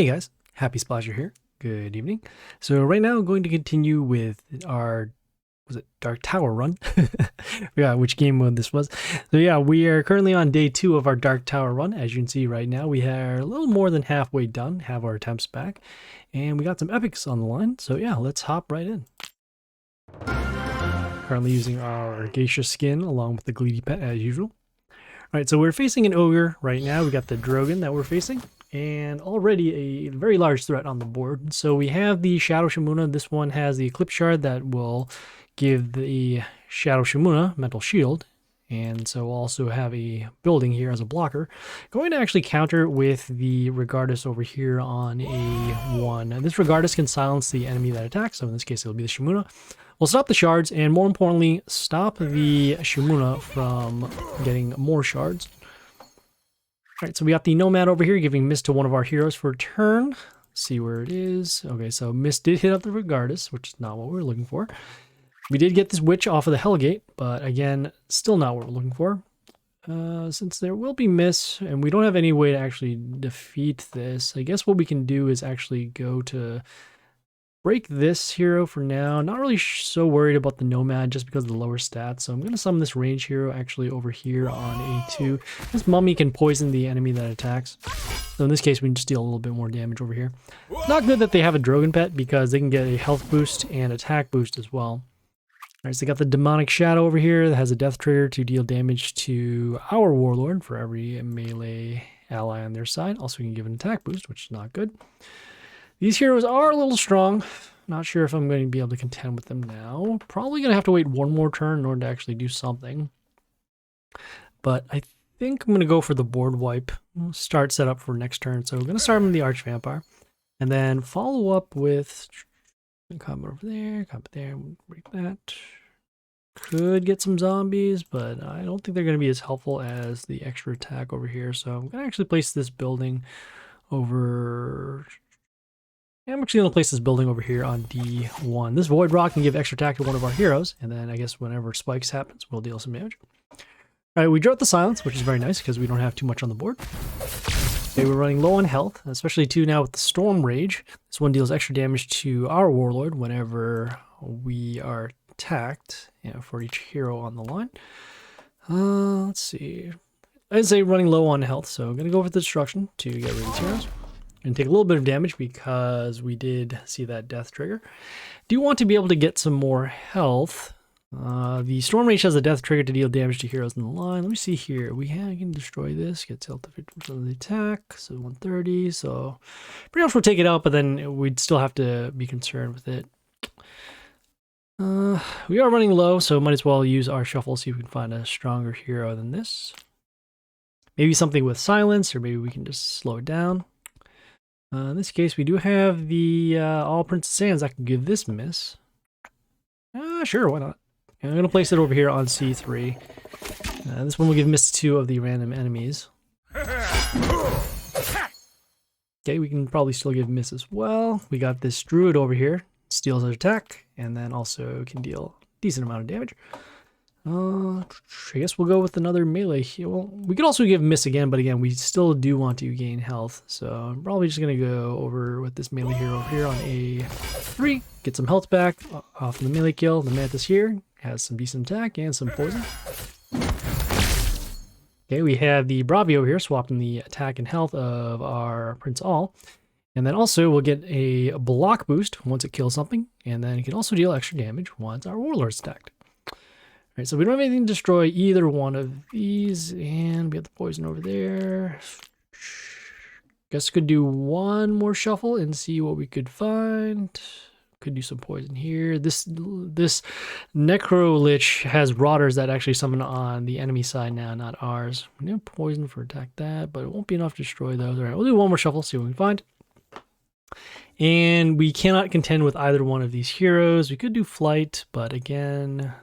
Hey guys, Happy Splasher here. Good evening. So right now I'm going to continue with our, was it Dark Tower run? Yeah, which game mode this was. So yeah, we are currently on day 2 of our Dark Tower run. As you can see right now, we are a little more than halfway done, have our attempts back, and we got some epics on the line. So yeah, let's hop right in. Currently using our geisha skin along with the Gleedy pet as usual. Alright, so we're facing an ogre right now. We got the Drogon that we're facing, and already a very large threat on the board. So we have the Shadow Shimuna. This one has the Eclipse Shard that will give the Shadow Shimuna mental shield, and so we'll also have a building here as a blocker. Going to actually counter with the Regardus over here on A1. And this Regardus can silence the enemy that attacks, so in this case it'll be the Shimuna. We'll stop the shards, and more importantly, stop the Shimuna from getting more shards. Alright, so we got the Nomad over here giving Mist to one of our heroes for a turn. Let's see where it is. Okay, so Mist did hit up the Regardus, which is not what we were looking for. We did get this Witch off of the Hellgate, but again, still not what we're looking for. Since there will be Miss, and we don't have any way to actually defeat this, I guess what we can do is actually go to break this hero for now. Not really so worried about the Nomad just because of the lower stats. So I'm going to summon this range hero actually over here on A2. This mummy can poison the enemy that attacks. So in this case, we can just deal a little bit more damage over here. Not good that they have a Drogon pet because they can get a health boost and attack boost as well. Alright, so they got the Demonic Shadow over here that has a death trigger to deal damage to our Warlord for every melee ally on their side. Also can give an attack boost, which is not good. These heroes are a little strong. Not sure if I'm going to be able to contend with them now. Probably going to have to wait one more turn in order to actually do something. But I think I'm going to go for the board wipe. Start set up for next turn. So we're going to start with the Arch Vampire. And then follow up with... Come over there, come there, break that. Could get some zombies, but I don't think they're going to be as helpful as the extra attack over here. So I'm going to actually place this building over... I'm actually going to place this building over here on D1. This Void Rock can give extra attack to one of our heroes, and then I guess whenever spikes happens, we'll deal some damage. Alright, we drew out the silence, which is very nice because we don't have too much on the board. Okay, we're running low on health, especially too now with the Storm Rage. This one deals extra damage to our Warlord whenever we are attacked, for each hero on the line. Let's see. I'd say running low on health, so I'm going to go for the Destruction to get rid of these heroes. And take a little bit of damage because we did see that death trigger. Do want to be able to get some more health. The Storm Rage has a death trigger to deal damage to heroes in the line. Let me see here. We can destroy this. Gets health to 50% of the attack. So 130. So pretty much we'll take it out, but then we'd still have to be concerned with it. We are running low, so might as well use our shuffle, see if we can find a stronger hero than this. Maybe something with silence, or maybe we can just slow it down. In this case, we do have the All Princess Sands. I can give this miss. Sure, why not? I'm going to place it over here on C3. This one will give miss to 2 of the random enemies. Okay, we can probably still give miss as well. We got this Druid over here. Steals an attack, and then also can deal a decent amount of damage. I guess we'll go with another melee here. Well, we could also give miss again, but again, we still do want to gain health. So I'm probably just going to go over with this melee hero over here on A3. Get some health back off the melee kill. The Mantis here has some decent attack and some poison. Okay, we have the Bravi over here swapping the attack and health of our Prince All. And then also we'll get a block boost once it kills something. And then it can also deal extra damage once our Warlord's attacked. Alright, so we don't have anything to destroy either one of these, and we have the poison over there. Guess could do one more shuffle and see what we could find. Could do some poison here. This Necro Lich has Rotters that actually summon on the enemy side now, not ours. We need poison for attack that, but it won't be enough to destroy those. Alright, we'll do one more shuffle, see what we can find. And we cannot contend with either one of these heroes. We could do flight, but again...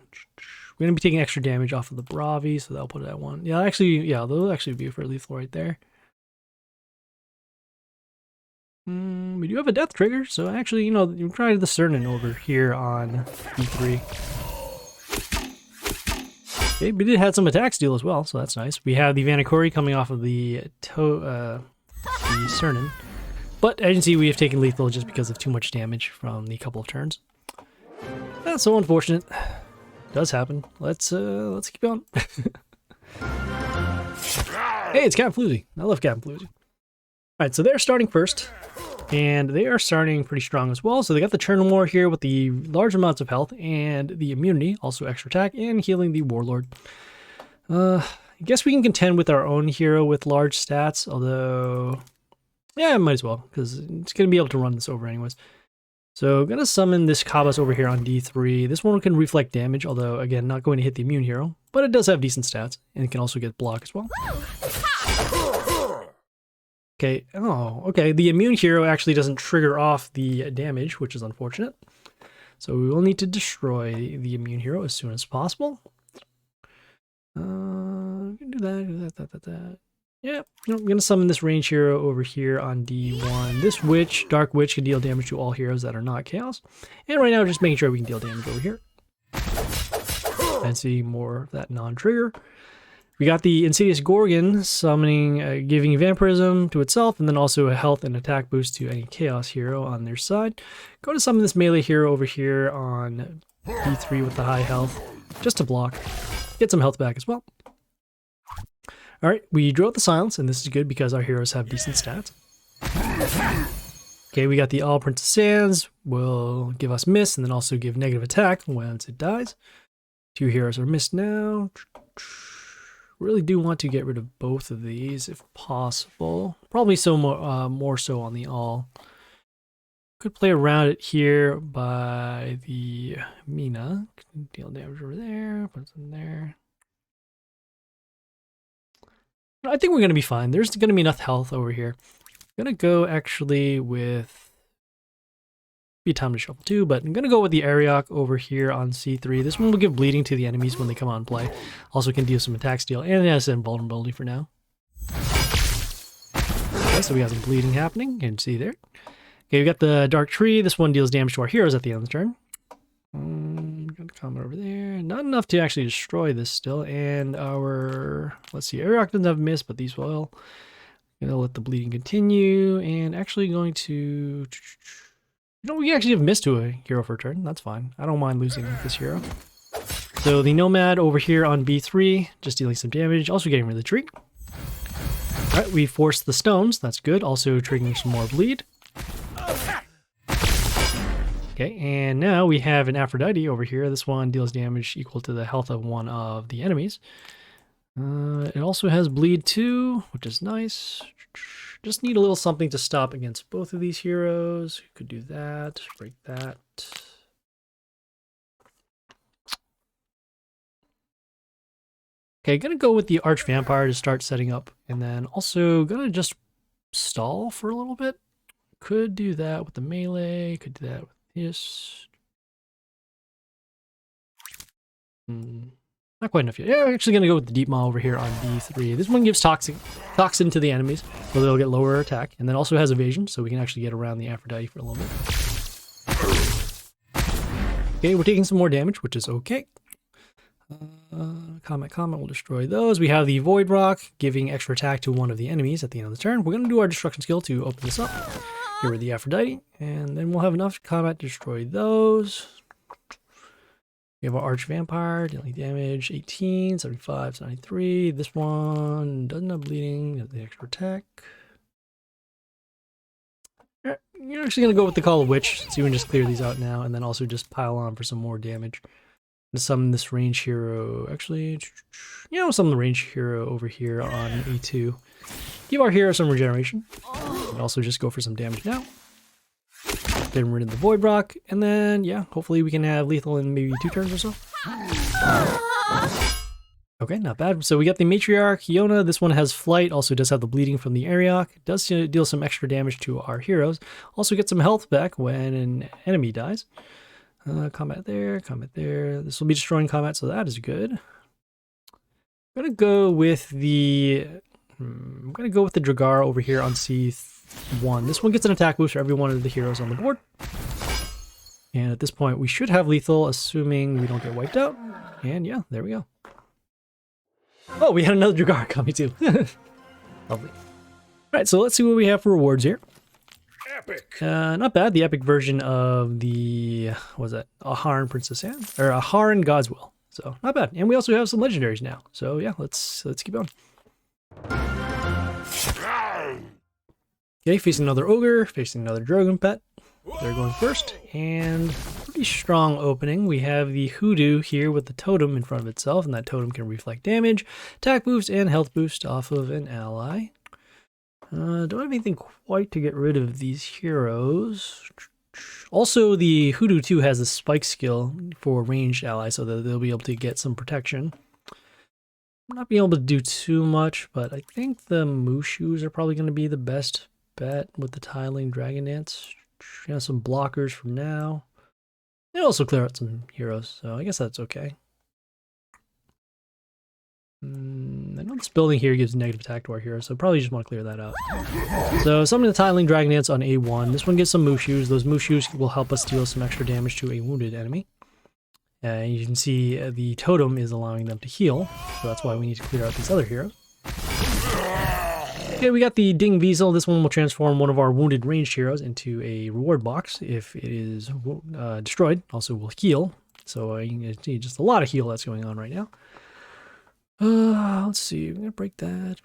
We're going to be taking extra damage off of the Bravi, so that'll put it at 1. Yeah, actually, yeah, they'll actually be for lethal right there. We do have a death trigger, so actually, you try the Cernan over here on E3. Okay, we did have some attack steal as well, so that's nice. We have the Vanakori coming off of the Cernan. But as you can see, we have taken lethal just because of too much damage from the couple of turns. That's so unfortunate. Does happen. Let's keep going. Hey, it's Capnfloozy. I love Capnfloozy. Alright, so they're starting first. And they are starting pretty strong as well. So they got the Churn War here with the large amounts of health and the immunity, also extra attack, and healing the Warlord. I guess we can contend with our own hero with large stats, although... yeah, I might as well, because it's going to be able to run this over anyways. So I'm going to summon this Kabas over here on D3. This one can reflect damage, although, again, not going to hit the immune hero. But it does have decent stats, and it can also get block as well. Okay, oh, okay. The immune hero actually doesn't trigger off the damage, which is unfortunate. So we will need to destroy the immune hero as soon as possible. Do that. Yeah, I'm going to summon this range hero over here on D1. This witch, Dark Witch, can deal damage to all heroes that are not Chaos. And right now, just making sure we can deal damage over here. And see more of that non-trigger. We got the Insidious Gorgon summoning, giving Vampirism to itself, and then also a health and attack boost to any Chaos hero on their side. Go to summon this melee hero over here on D3 with the high health, just to block. Get some health back as well. Alright, we drew out the silence, and this is good because our heroes have decent stats. Okay, we got the All Princess Sands, will give us miss, and then also give negative attack once it dies. 2 heroes are missed now. Really do want to get rid of both of these if possible. Probably more so on the all. Could play around it here by the Mina. Deal damage over there. Put some there. I think we're going to be fine. There's going to be enough health over here. I'm going to go actually with... be time to shuffle too, but I'm going to go with the Ariok over here on C3. This one will give bleeding to the enemies when they come on play. Also can deal some attack steal, and it has invulnerability for now. Okay, so we got some bleeding happening. You can see there. Okay, we got the Dark Tree. This one deals damage to our heroes at the end of the turn. Got a comment over there. Not enough to actually destroy this still. And our, let's see, Ariok doesn't have miss, but these will. Gonna let the bleeding continue, and actually going to... you know, we actually have missed to a hero for a turn. That's fine. I don't mind losing this hero. So the Nomad over here on B3, just dealing some damage, also getting rid of the tree. Alright, we forced the stones. That's good. Also triggering some more bleed. Okay, and now we have an Aphrodite over here. This one deals damage equal to the health of one of the enemies. It also has bleed too, which is nice. Just need a little something to stop against both of these heroes. Could do that, break that. Okay, gonna go with the Arch Vampire to start setting up, and then also gonna just stall for a little bit. Could do that with the melee, could do that with this. Not quite enough yet. Yeah, I'm actually going to go with the Deep Maw over here on D3. This one gives Toxin to the enemies, so they'll get lower attack, and then also has evasion, so we can actually get around the Aphrodite for a little bit. Okay, we're taking some more damage, which is okay. Comet will destroy those. We have the Void Rock, giving extra attack to one of the enemies at the end of the turn. We're going to do our destruction skill to open this up. Get rid of the Aphrodite, and then we'll have enough combat to destroy those. We have our Arch Vampire, dealing damage, 18, 75, 73. This one doesn't have bleeding, has the extra attack. Alright, you're actually going to go with the Call of Witch, so you can just clear these out now, and then also just pile on for some more damage. To summon this range hero, actually, you know, summon the range hero over here on A2. Give our hero some regeneration, and also just go for some damage now. Get rid of the Void Rock, and then, yeah, hopefully we can have lethal in maybe 2 turns or so. Okay, not bad. So we got the Matriarch, Yona. This one has flight, also does have the bleeding from the Ariok. Does deal some extra damage to our heroes. Also get some health back when an enemy dies. Combat there, combat there. This will be destroying combat, so that is good. I'm gonna go with the Dragar over here on C1. This one gets an attack boost for every one of the heroes on the board. And at this point, we should have lethal, assuming we don't get wiped out. And yeah, there we go. Oh, we had another Dragar coming too. Lovely. All right, so let's see what we have for rewards here. Not bad. The epic version of the, what was that? Aharon Princess Anne? Or Aharon God's Will. So, not bad. And we also have some legendaries now. So, yeah, let's keep going. Okay, facing another ogre, facing another dragon pet. They're going first, and pretty strong opening. We have the hoodoo here with the totem in front of itself, and that totem can reflect damage, attack boost, and health boost off of an ally. Don't have anything quite to get rid of these heroes. Also, the hoodoo too has a spike skill for ranged allies, so that they'll be able to get some protection. Not being able to do too much, but I think the Mushus are probably going to be the best bet with the Tiling Dragon Dance. Some blockers for now. They also clear out some heroes, so I guess that's okay. I know this building here gives negative attack to our heroes, so probably just want to clear that out. So summoning the Tiling Dragon Dance on A1. This one gets some Mushus. Those Mushus will help us deal some extra damage to a wounded enemy. You can see the totem is allowing them to heal, so that's why we need to clear out these other heroes. Okay, we got the Ding Weasel. This one will transform one of our wounded ranged heroes into a reward box if it is destroyed. Also will heal, so you can see just a lot of heal that's going on right now. Let's see, we're gonna break that.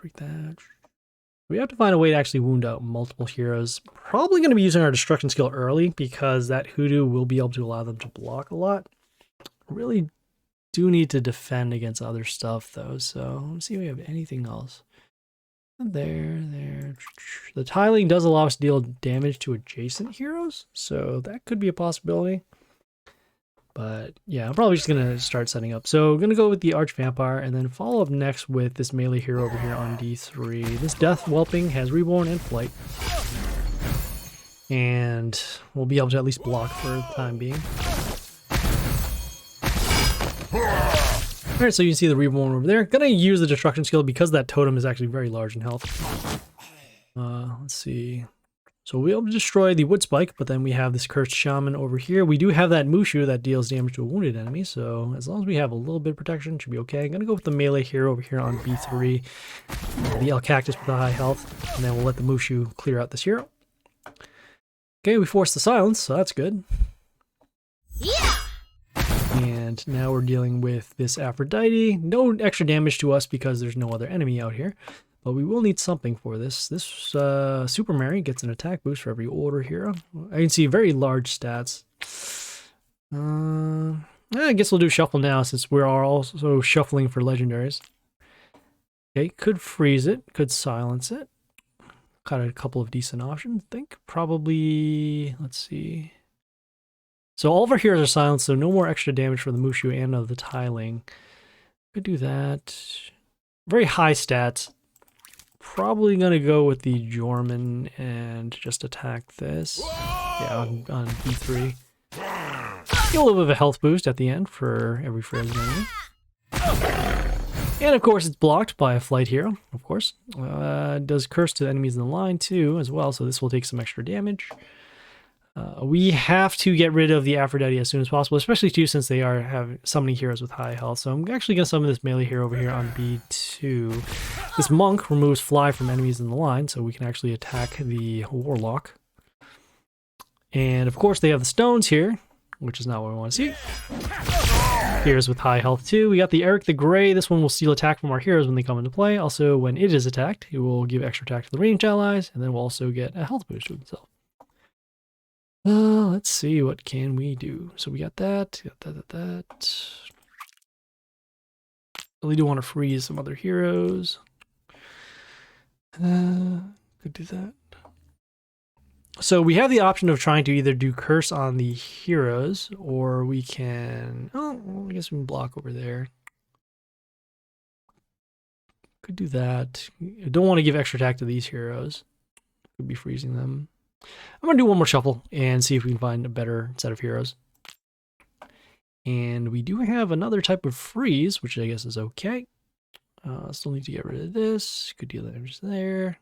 We have to find a way to actually wound out multiple heroes. Probably going to be using our destruction skill early because that hoodoo will be able to allow them to block a lot. Really do need to defend against other stuff though, so let's see if we have anything else. There. The tiling does allow us to deal damage to adjacent heroes, so that could be a possibility. But yeah, I'm probably just gonna start setting up. So I'm gonna go with the Arch Vampire and then follow up next with this melee hero over here on D3. This Death Whelping has Reborn and Flight. And we'll be able to at least block for the time being. Alright, so you can see the Reborn over there. Gonna use the Destruction skill because that totem is actually very large in health. Let's see. So we'll be able to destroy the Wood Spike, but then we have this Cursed Shaman over here. We do have that Mushu that deals damage to a wounded enemy, so as long as we have a little bit of protection, should be okay. I'm gonna go with the melee hero over here on B3. The El Cactus with the high health, and then we'll let the Mushu clear out this hero. Okay, we forced the silence, so that's good. Yeah! And now we're dealing with this Aphrodite. No extra damage to us because there's no other enemy out here. But we will need something for this. This Super Mary gets an attack boost for every older hero. I can see very large stats. I guess we'll do shuffle now since we're also shuffling for legendaries. Okay, could freeze it, could silence it. Got a couple of decent options, I think. Probably, let's see. So all of our heroes are silenced, so no more extra damage for the Mushu and of the Tiling. Could do that. Very high stats. Probably gonna go with the Jorman and just attack this. Yeah, on B3. Get a little bit of a health boost at the end for every frozen enemy. And of course it's blocked by a flight hero, of course. Does curse to enemies in the line too as well, so this will take some extra damage. We have to get rid of the Aphrodite as soon as possible, especially too since they have summoning heroes with high health. So I'm actually going to summon this melee hero over here on B2. This monk removes fly from enemies in the line, so we can actually attack the warlock. And of course they have the stones here, which is not what we want to see. Heroes with high health too. We got the Eric the Grey. This one will steal attack from our heroes when they come into play. Also, when it is attacked, it will give extra attack to the ranged allies, and then we'll also get a health boost to himself. Let's see, what can we do? So we got that, Really do want to freeze some other heroes. Could do that. So we have the option of trying to either do curse on the heroes, or we can, well, I guess we can block over there. Could do that. I don't want to give extra attack to these heroes. Could be freezing them. I'm going to do one more shuffle and see if we can find a better set of heroes. And we do have another type of freeze, which I guess is okay. Still need to get rid of this. Could deal damage there.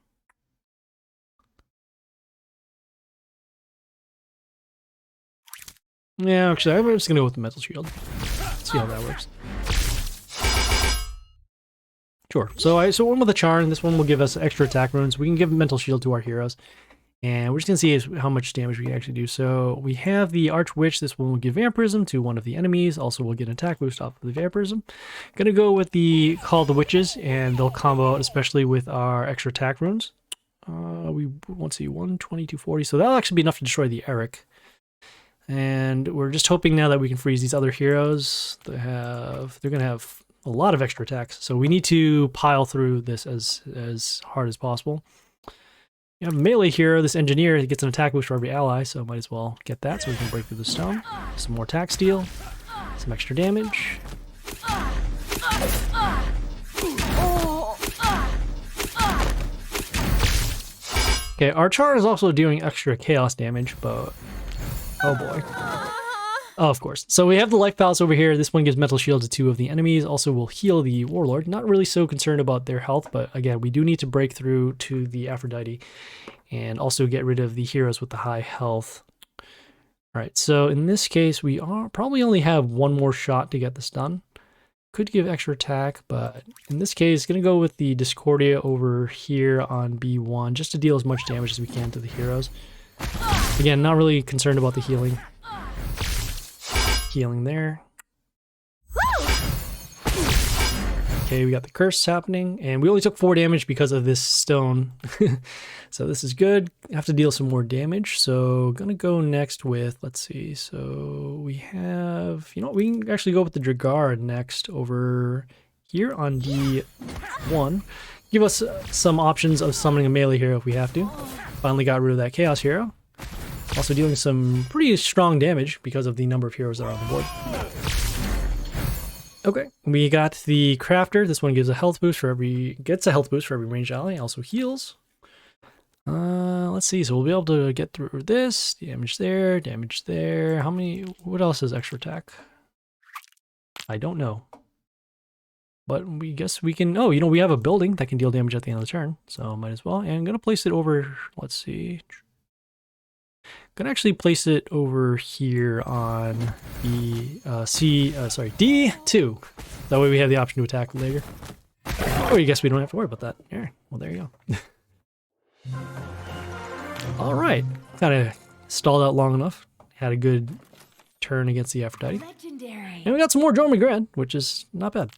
Yeah, actually, I'm just going to go with the Metal Shield. See how that works. Sure. So one with a Charm. This one will give us extra attack runes. We can give Mental Shield to our heroes. And we're just going to see how much damage we can actually do. So we have the Archwitch. This one will give Vampirism to one of the enemies. Also, we'll get an attack boost off of the Vampirism. Going to go with the Call of the Witches, and they'll combo out, especially with our extra attack runes. We want to see 120, 240. So that'll actually be enough to destroy the Eric. And we're just hoping now that we can freeze these other heroes. They're going to have a lot of extra attacks. So we need to pile through this as hard as possible. You have a melee hero, this engineer, he gets an attack boost for every ally, so might as well get that so we can break through the stone. Some more attack steal, some extra damage. Okay, our char is also doing extra chaos damage, but oh boy. Oh, of course. So we have the life palace over here. This one gives mental shield to 2 of the enemies. Also will heal the warlord. Not really so concerned about their health, but again, we do need to break through to the Aphrodite and also get rid of the heroes with the high health. All right, so in this case, we probably only have one more shot to get this done. Could give extra attack, but in this case, going to go with the Discordia over here on B1 just to deal as much damage as we can to the heroes. Again, not really concerned about the healing. Healing there. Okay, we got the curse happening, and we only took 4 damage because of this stone. So this is good. I have to deal some more damage. So gonna go next with, let's see. So we have, you know what, we can actually go with the Dragar next over here on D1. Give us some options of summoning a melee hero if we have to. Finally got rid of that Chaos hero. Also dealing some pretty strong damage because of the number of heroes that are on the board. Okay, we got the Crafter. This one gives a health boost for every, gets a health boost for every ranged ally. Also heals. Let's see. So we'll be able to get through this. Damage there, damage there. How many? What else is extra attack? I don't know. But we guess we can. Oh, you know, we have a building that can deal damage at the end of the turn, so might as well. And I'm gonna place it over. Let's see. Gonna actually place it over here on the D2. That way we have the option to attack later. Or you guess we don't have to worry about that. Yeah, well there you go. All right, kind of stalled out long enough. Had a good turn against the Aphrodite. Legendary. And we got some more John McGran, which is not bad.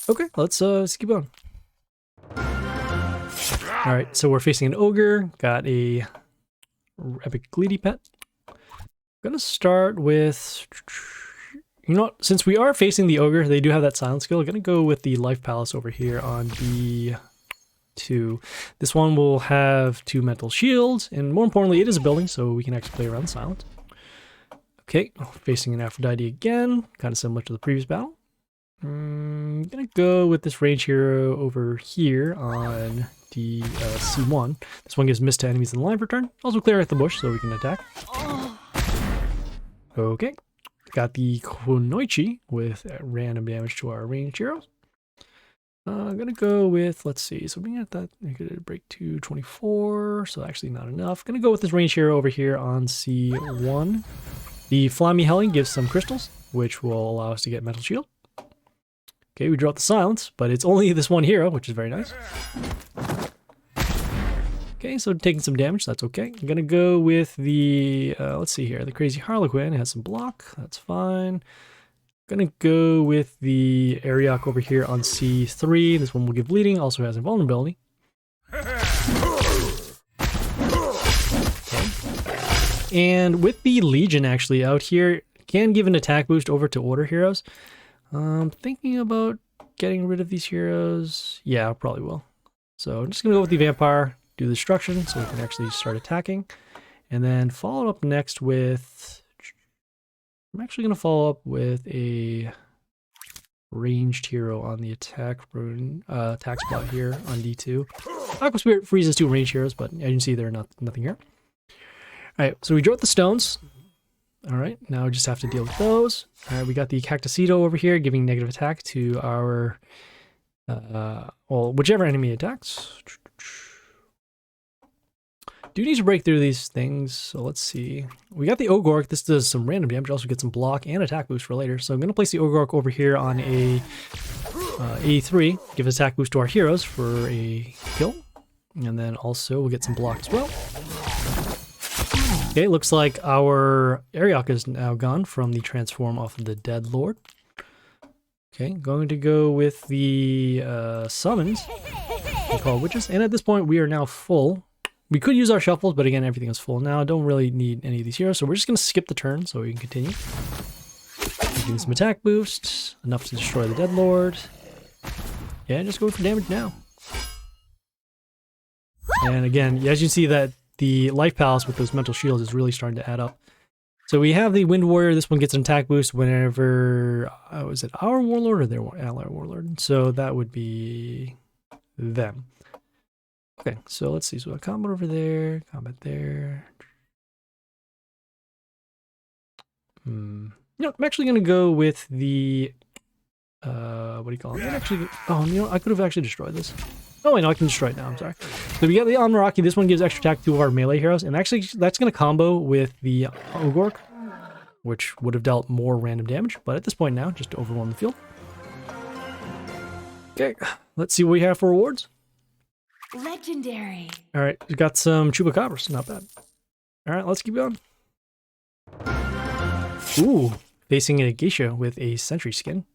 Okay, let's keep going. All right, so we're facing an ogre. Got a epic Gleedy pet. I'm gonna start with, you know what, since we are facing the ogre, they do have that silence skill. I'm gonna go with the life palace over here on B2. This one will have 2 mental shields, and more importantly, it is a building, so we can actually play around silent. Okay, facing an Aphrodite again, kind of similar to the previous battle. I'm gonna go with this range hero over here on the C1. This one gives miss to enemies in the line for turn. Also clear out the bush so we can attack. Okay, got the Kunoichi with random damage to our ranged heroes. I'm gonna go with, let's see, so we got that, I could break 224, so actually not enough. Gonna go with this range hero over here on C1. The Flammy Helling gives some crystals, which will allow us to get mental shield. Okay, we draw out the silence, but it's only this one hero, which is very nice. Okay, so taking some damage, that's okay. I'm gonna go with the, let's see here, the Crazy Harlequin. It has some block, that's fine. Gonna go with the Ariok over here on C3. This one will give bleeding, also has invulnerability. Okay. And with the Legion actually out here, can give an attack boost over to order heroes. Thinking about getting rid of these heroes. Yeah, I probably will. So I'm just gonna go with the Vampire, do the destruction so we can actually start attacking. And then follow up next with, I'm actually going to follow up with a ranged hero on the attack spot here on D2. Aqua Spirit freezes 2 ranged heroes, but as you can see, there's nothing here. Alright, so we drew out the stones. Alright, now we just have to deal with those. Alright, we got the Cactusito over here giving negative attack to our, well, whichever enemy attacks. Do need to break through these things, so let's see. We got the Ogork. This does some random damage. Also get some block and attack boost for later. So I'm going to place the Ogork over here on a A3. Give attack boost to our heroes for a kill. And then also we'll get some block as well. Okay, looks like our Ariok is now gone from the transform off of the Dead Lord. Okay, going to go with the summons we call witches. And at this point, we are now full. We could use our shuffles, but again, everything is full now. Don't really need any of these heroes, so we're just going to skip the turn so we can continue. Getting some attack boosts, enough to destroy the Dead Lord. Yeah, just go for damage now. And again, as you see that the Life Palace with those mental shields is really starting to add up. So we have the Wind Warrior. This one gets an attack boost whenever, is it our Warlord or their ally Warlord? So that would be them. Okay, so let's see. So a combat over there, combat there. No, I'm actually going to go with the, what do you call it? Actually, oh, you know, I could have actually destroyed this. Oh, wait, no, I can destroy it now. I'm sorry. So we got the Amaraki. This one gives extra attack to our melee heroes. And actually, that's going to combo with the Ogork, which would have dealt more random damage. But at this point now, just to overwhelm the field. Okay, let's see what we have for rewards. Legendary. All right, we got some Chupacabras. Not bad. All right, let's keep going. Ooh, facing a Geisha with a Sentry skin.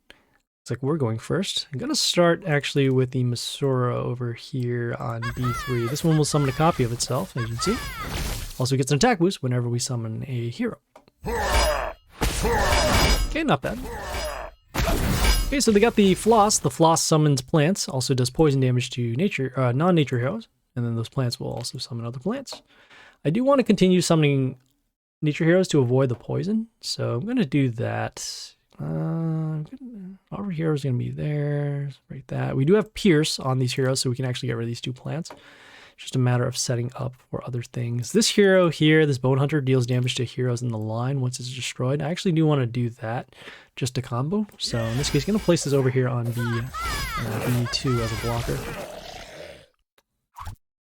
Looks like we're going first. I'm going to start actually with the Masura over here on B3. This one will summon a copy of itself, as you can see. Also gets an attack boost whenever we summon a hero. Okay, not bad. Okay, so they got the Floss. The Floss summons plants, also does poison damage to nature, non-nature heroes, and then those plants will also summon other plants. I do want to continue summoning nature heroes to avoid the poison, so I'm going to do that. Our hero is going to be there. Break that. We do have Pierce on these heroes, so we can actually get rid of these two plants. It's just a matter of setting up for other things. This hero here, this Bone Hunter, deals damage to heroes in the line once it's destroyed. I actually do want to do that just to combo. So in this case, I'm going to place this over here on B2 as a blocker. I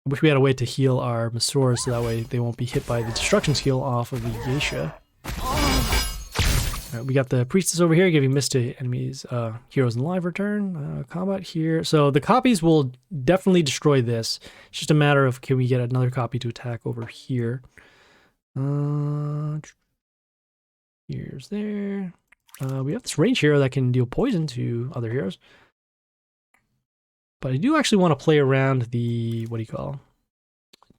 wish we had a way to heal our Masura so that way they won't be hit by the destruction skill off of the Geisha. We got the Priestess over here, giving miss to enemies, heroes in live return. Combat here. So the copies will definitely destroy this. It's just a matter of can we get another copy to attack over here. Here's there. We have this range hero that can deal poison to other heroes. But I do actually want to play around the, what do you call?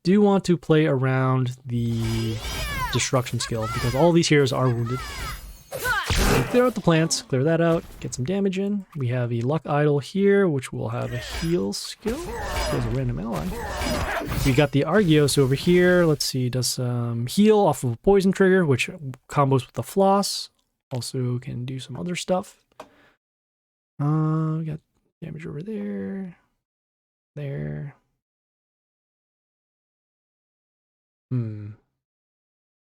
Do want to play around the destruction skill because all these heroes are wounded. So clear out the plants, clear that out, get some damage in. We have a Luck Idol here, which will have a heal skill. Kills a random ally. We got the Argios over here. Let's see, does some heal off of a poison trigger, which combos with the Floss. Also can do some other stuff. We got damage over there. There.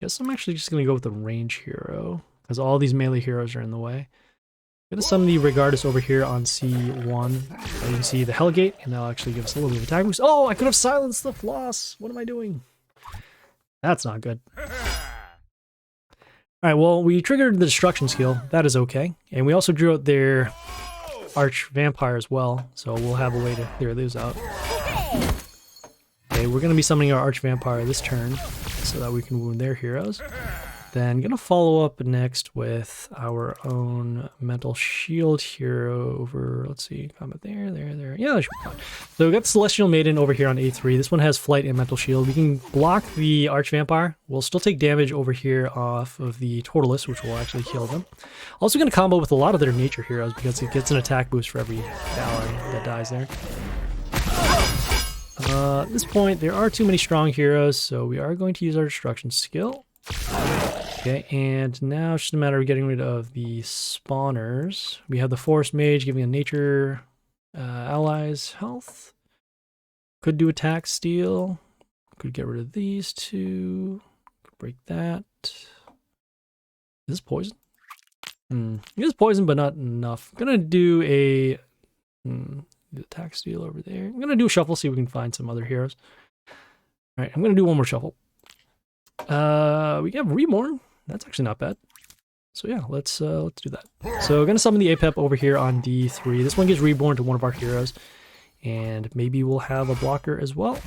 Guess I'm actually just going to go with the range hero. Because all these melee heroes are in the way. I'm going to summon the Regardus over here on C1. You can see the Hellgate, and that'll actually give us a little bit of attack boost. Oh, I could have silenced the Floss. What am I doing? That's not good. Alright, well, we triggered the destruction skill. That is okay. And we also drew out their Arch Vampire as well, so we'll have a way to clear those out. Okay, we're going to be summoning our Arch Vampire this turn, so that we can wound their heroes. Then gonna follow up next with our own mental shield hero over, let's see, combat there. Yeah, that should be fine. So we got the Celestial Maiden over here on A3. This one has flight and mental shield. We can block the Arch Vampire. We'll still take damage over here off of the Tortoise, which will actually kill them. Also gonna combo with a lot of their nature heroes because it gets an attack boost for every ally that dies there. At this point, there are too many strong heroes, so we are going to use our destruction skill. Okay, and now it's just a matter of getting rid of the spawners. We have the Forest Mage giving a nature allies health. Could do attack steal. Could get rid of these two. Could break that. Is this poison? It is poison, but not enough. I'm gonna do a attack steal over there. I'm gonna do a shuffle, see if we can find some other heroes. Alright, I'm gonna do one more shuffle. We have Reborn. That's actually not bad. So yeah, let's do that. So we're gonna summon the Apep over here on D3. This one gives Reborn to one of our heroes. And maybe we'll have a blocker as well.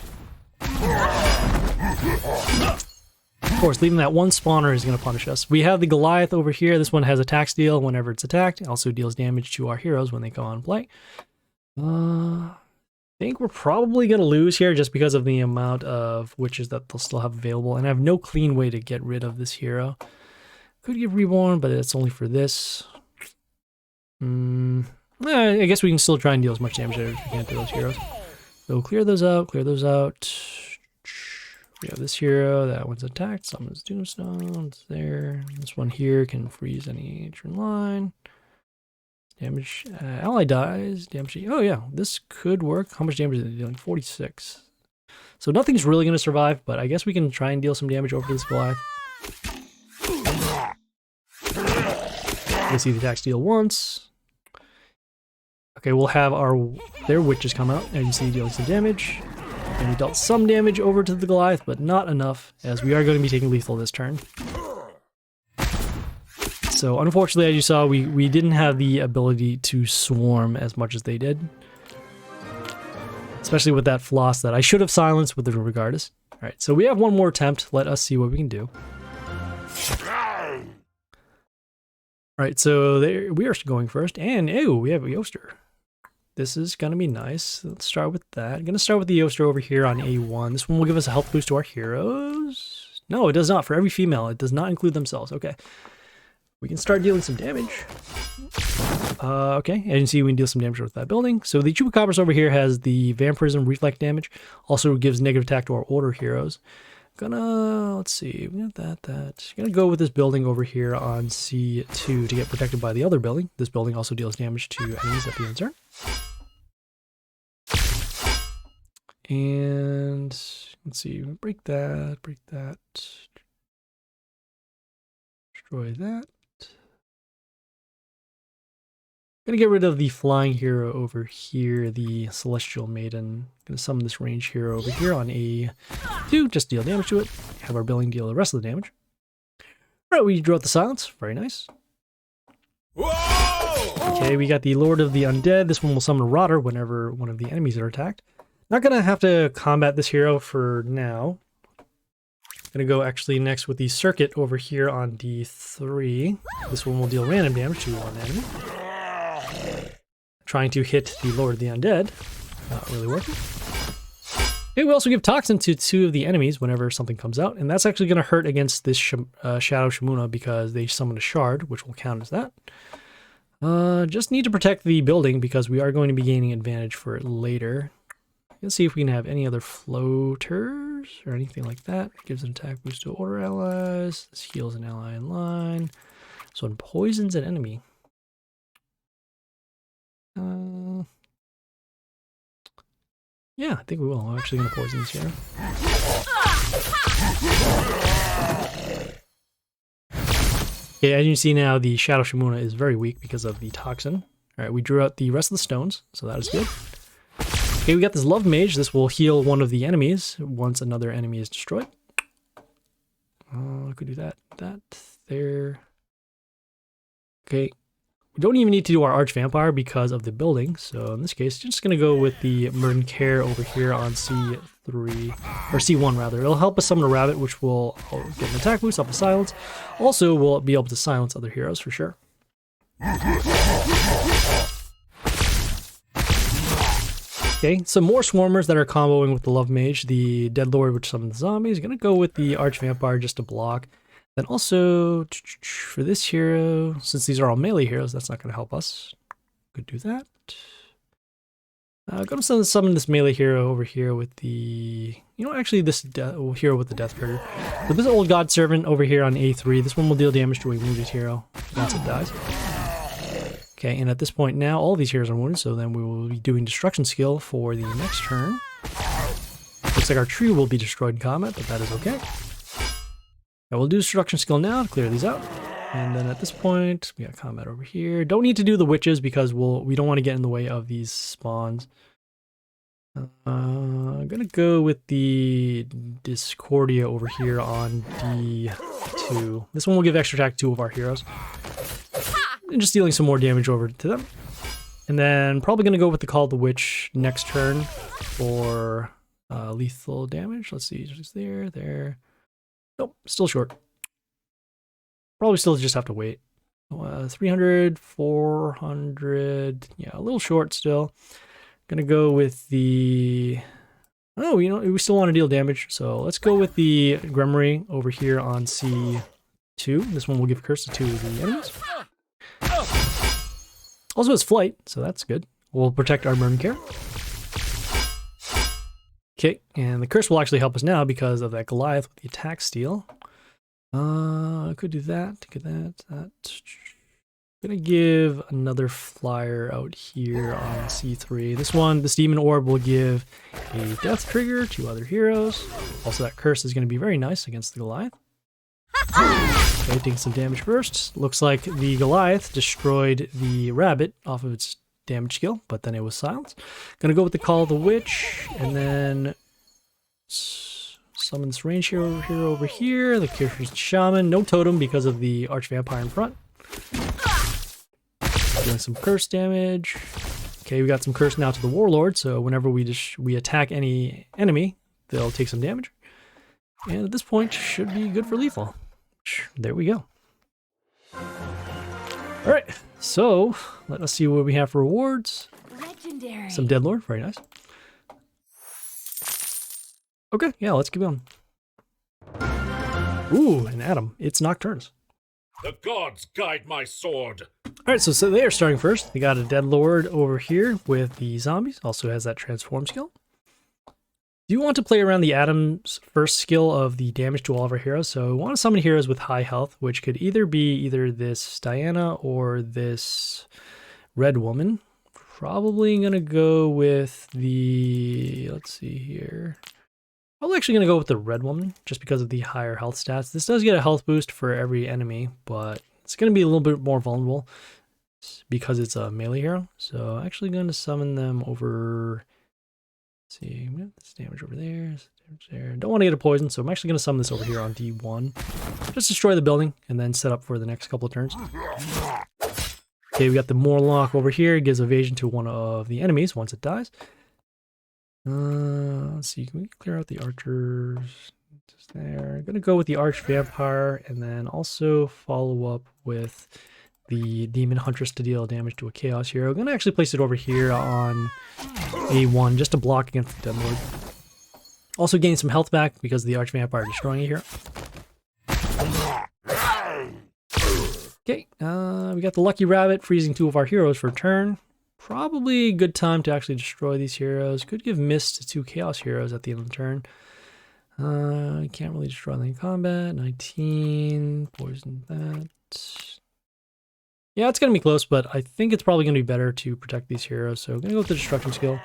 Of course, leaving that one spawner is going to punish us. We have the Goliath over here. This one has attack steal whenever it's attacked. It also deals damage to our heroes when they go on play. I think we're probably going to lose here just because of the amount of witches that they'll still have available. And I have no clean way to get rid of this hero. Could get reborn, but it's only for this. I guess we can still try and deal as much damage as we can to those heroes. So clear those out, clear those out. We have this hero, that one's attacked, summons Doomstones there. This one here can freeze any turn line. Damage, ally dies, damage, oh yeah, this could work. How much damage is it dealing? 46. So nothing's really going to survive, but I guess we can try and deal some damage over to this Goliath. Let's see the attack steal once. Okay, we'll have their witches come out, and you see dealing some damage. And we dealt some damage over to the Goliath, but not enough, as we are going to be taking lethal this turn. So unfortunately, as you saw, we didn't have the ability to swarm as much as they did. Especially with that floss that I should have silenced with the regardless. Alright, so we have one more attempt. Let us see what we can do. Alright, so there we are going first, and ew, we have a Yoster. This is going to be nice. Let's start with that. I'm going to start with the Yoster over here on A1. This one will give us a health boost to our heroes. No, it does not. For every female, it does not include themselves. Okay. We can start dealing some damage. Okay, as you can see, we can deal some damage with that building. So the Chupacabras over here has the Vampirism Reflect damage. Also gives negative attack to our Order heroes. Let's see, we got that. Gonna go with this building over here on C2 to get protected by the other building. This building also deals damage to enemies at the end turn. And let's see, break that, destroy that. Gonna get rid of the flying hero over here, the Celestial Maiden. Gonna summon this range hero over here on A2, just deal damage to it. Have our building deal the rest of the damage. Alright, we drew out the silence. Very nice. Whoa! Okay, we got the Lord of the Undead. This one will summon a Rotter whenever one of the enemies are attacked. Not gonna have to combat this hero for now. Gonna go actually next with the Circuit over here on D3. This one will deal random damage to one enemy. Trying to hit the Lord of the Undead. Not really working. Okay, we also give Toxin to two of the enemies whenever something comes out, and that's actually going to hurt against this Shadow Shamuna because they summon a Shard, which will count as that. Just need to protect the building because we are going to be gaining advantage for it later. Let's see if we can have any other floaters or anything like that. Gives an attack boost to Order allies. This heals an ally in line. So it poisons an enemy. Yeah, I think we will. I'm actually going to poison this here. Okay, as you can see now, the Shadow Shamuna is very weak because of the Toxin. Alright, we drew out the rest of the stones, so that is good. Okay, we got this Love Mage. This will heal one of the enemies once another enemy is destroyed. I could do that. That there. Okay. We don't even need to do our Arch Vampire because of the building. So in this case, just going to go with the Murden Care over here on C3, or C1 rather. It'll help us summon a rabbit, which will get an attack boost off of silence. Also, we'll be able to silence other heroes for sure. Okay, some more Swarmers that are comboing with the Love Mage. The Dead Lord, which summons zombies. Going to go with the Arch Vampire just to block. Then also, for this hero, since these are all melee heroes, that's not going to help us. Could do that. I'm going to summon this melee hero over here with the... actually this hero with the Death Trigger. So this old God Servant over here on A3. This one will deal damage to a wounded hero once it dies. Okay, and at this point now, all these heroes are wounded, so then we will be doing Destruction Skill for the next turn. Looks like our tree will be destroyed in combat, but that is okay. Now we'll do Destruction Skill now to clear these out. And then at this point, we got combat over here. Don't need to do the witches because we don't want to get in the way of these spawns. I'm gonna go with the Discordia over here on D2. This one will give extra attack to two of our heroes. And just dealing some more damage over to them. And then probably going to go with the Call of the Witch next turn for lethal damage. Let's see, just there. Nope, still short. Probably still just have to wait. 300, 400, yeah, a little short still. Gonna go with the... Oh, you know, we still want to deal damage, so let's go with the Grimoire over here on C2. This one will give curse to 2 of the enemies. Also has flight, so that's good. We'll protect our Mermaid. Okay, and the curse will actually help us now because of that Goliath with the attack steal. I could do that, that. Gonna give another flyer out here on C3. This one, this demon orb will give a death trigger to other heroes. Also, that curse is gonna be very nice against the Goliath. Okay, taking some damage first. Looks like the Goliath destroyed the rabbit off of its damage skill, but then it was silenced. Gonna go with the Call of the Witch, and then summon this range hero over here. The Kirsch's Shaman, no totem because of the Archvampire in front. Doing some curse damage. Okay, we got some curse now to the Warlord, so whenever we attack any enemy, they'll take some damage. And at this point, should be good for lethal. There we go. Alright, so let us see what we have for rewards. Legendary. Some Deadlord, very nice. Okay, yeah, let's keep going. Ooh, an Atom. It's Nocturnus. The gods guide my sword. Alright, so they are starting first. They got a Deadlord over here with the zombies. Also has that transform skill. Do you want to play around the Atom's first skill of the damage to all of our heroes? So we want to summon heroes with high health, which could either be this Diana or this Red Woman. Probably going to go with the... Let's see here. Probably actually going to go with the Red Woman, just because of the higher health stats. This does get a health boost for every enemy, but it's going to be a little bit more vulnerable because it's a melee hero. So actually going to summon them over... Let's see, we have this damage over there, damage there. Don't want to get a poison, so I'm actually going to summon this over here on D1. Just destroy the building, and then set up for the next couple of turns. Okay, we got the Morlock over here. It gives evasion to one of the enemies once it dies. Let's see, can we clear out the archers? Just there. I'm going to go with the Archvampire, and then also follow up with the Demon Huntress to deal damage to a Chaos hero. I'm going to actually place it over here on A1 just to block against the Deadlord. Also gain some health back because of the Archvampire destroying a hero. Okay, we got the Lucky Rabbit freezing 2 of our heroes for a turn. Probably a good time to actually destroy these heroes. Could give mist to 2 Chaos heroes at the end of the turn. Can't really destroy them in combat. 19, poison that. Yeah, it's going to be close, but I think it's probably going to be better to protect these heroes. So I'm going to go with the destruction skill,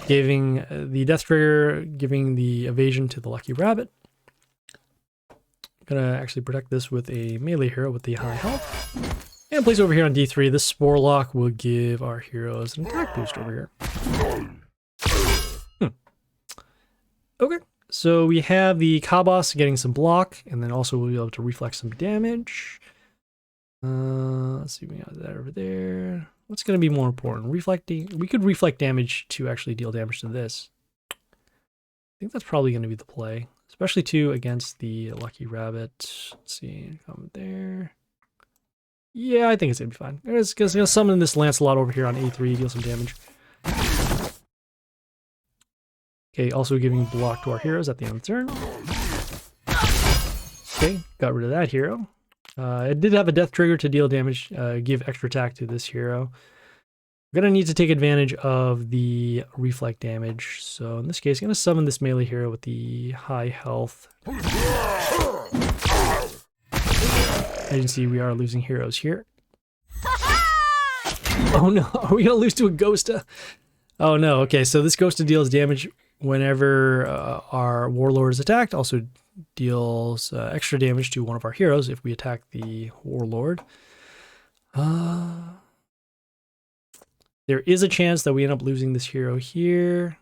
giving the death trigger, giving the evasion to the Lucky Rabbit. I'm going to actually protect this with a melee hero with the high health. And place over here on D3, this Spore Lock will give our heroes an attack boost over here. Okay, so we have the Kabos getting some block, and then also we'll be able to reflect some damage. Let's see, we got that over there. What's going to be more important? Reflecting. We could reflect damage to actually deal damage to this. I think that's probably going to be the play, especially too against the Lucky Rabbit. Let's see, comment there. Yeah, I think it's going to be fine. It's going to summon this Lancelot over here on A3, deal some damage. Okay, also giving block to our heroes at the end of the turn. Okay, got rid of that hero. It did have a death trigger to deal damage, give extra attack to this hero. We're going to need to take advantage of the reflect damage. So in this case, I'm going to summon this melee hero with the high health. As you can see, we are losing heroes here. Oh no, are we going to lose to a Ghosta? Oh no, okay, so this Ghosta deals damage whenever our Warlord is attacked. Also deals extra damage to one of our heroes if we attack the Warlord. There is a chance that we end up losing this hero here.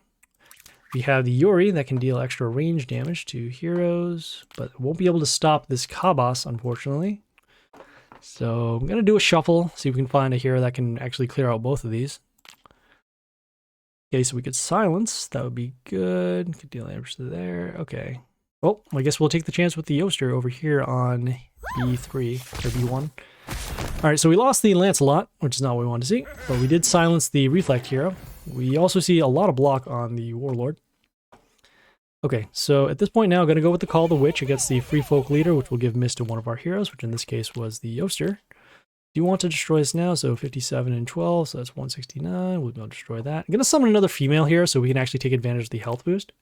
We have the Yuri that can deal extra range damage to heroes, but won't be able to stop this Kabos, unfortunately. So I'm going to do a shuffle, see if we can find a hero that can actually clear out both of these. Okay, so we could silence. That would be good. Could deal damage to there. Okay. Oh, I guess we'll take the chance with the Yoster over here on B3 or B1. All right, so we lost the Lancelot, which is not what we wanted to see, but we did silence the Reflect hero. We also see a lot of block on the Warlord. Okay, so at this point now, I'm going to go with the Call of the Witch against the Free Folk Leader, which will give miss to one of our heroes, which in this case was the Yoster. Do you want to destroy this now? So 57 and 12, so that's 169. We'll be able to destroy that. I'm going to summon another female here so we can actually take advantage of the health boost.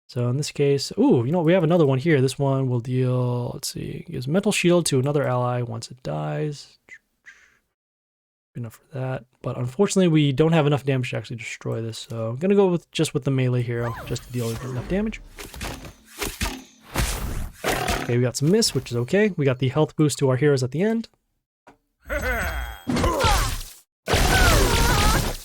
So in this case, ooh, you know what? We have another one here. This one will deal, let's see, gives mental shield to another ally once it dies. Enough for that. But unfortunately, we don't have enough damage to actually destroy this. So I'm going to go with just with the melee hero just to deal with enough damage. Okay, we got some miss, which is okay. We got the health boost to our heroes at the end.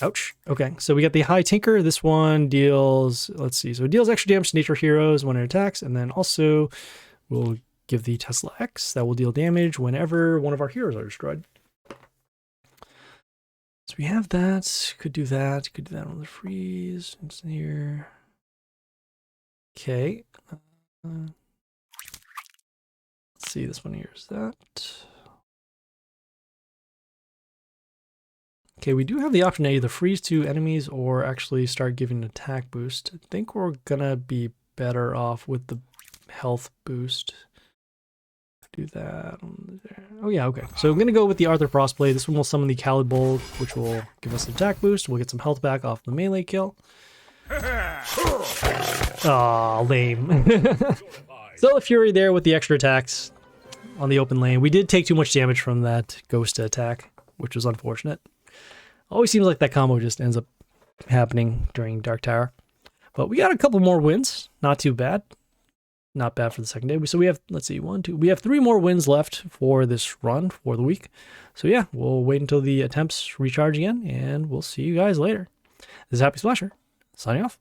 Ouch. Okay, so we got the High Tinker. This one deals, let's see, so it deals extra damage to nature heroes when it attacks, and then also we'll give the Tesla X. That will deal damage whenever one of our heroes are destroyed. So we have that. Could do that. Could do that on the freeze. It's here. Okay. Let's see, this one here is that. Okay, we do have the option to either freeze to enemies or actually start giving an attack boost. I think we're gonna be better off with the health boost. Do that. Oh yeah, okay. So I'm gonna go with the Arthur Frostblade. This one will summon the Khalid Bolt, which will give us an attack boost. We'll get some health back off the melee kill. Aw, lame. Still a Fury there with the extra attacks on the open lane. We did take too much damage from that Ghosta attack, which was unfortunate. Always seems like that combo just ends up happening during Dark Tower. But we got a couple more wins. Not too bad. Not bad for the second day. So we have, let's see, we have 3 more wins left for this run for the week. So yeah, we'll wait until the attempts recharge again, and we'll see you guys later. This is Happy Splasher, signing off.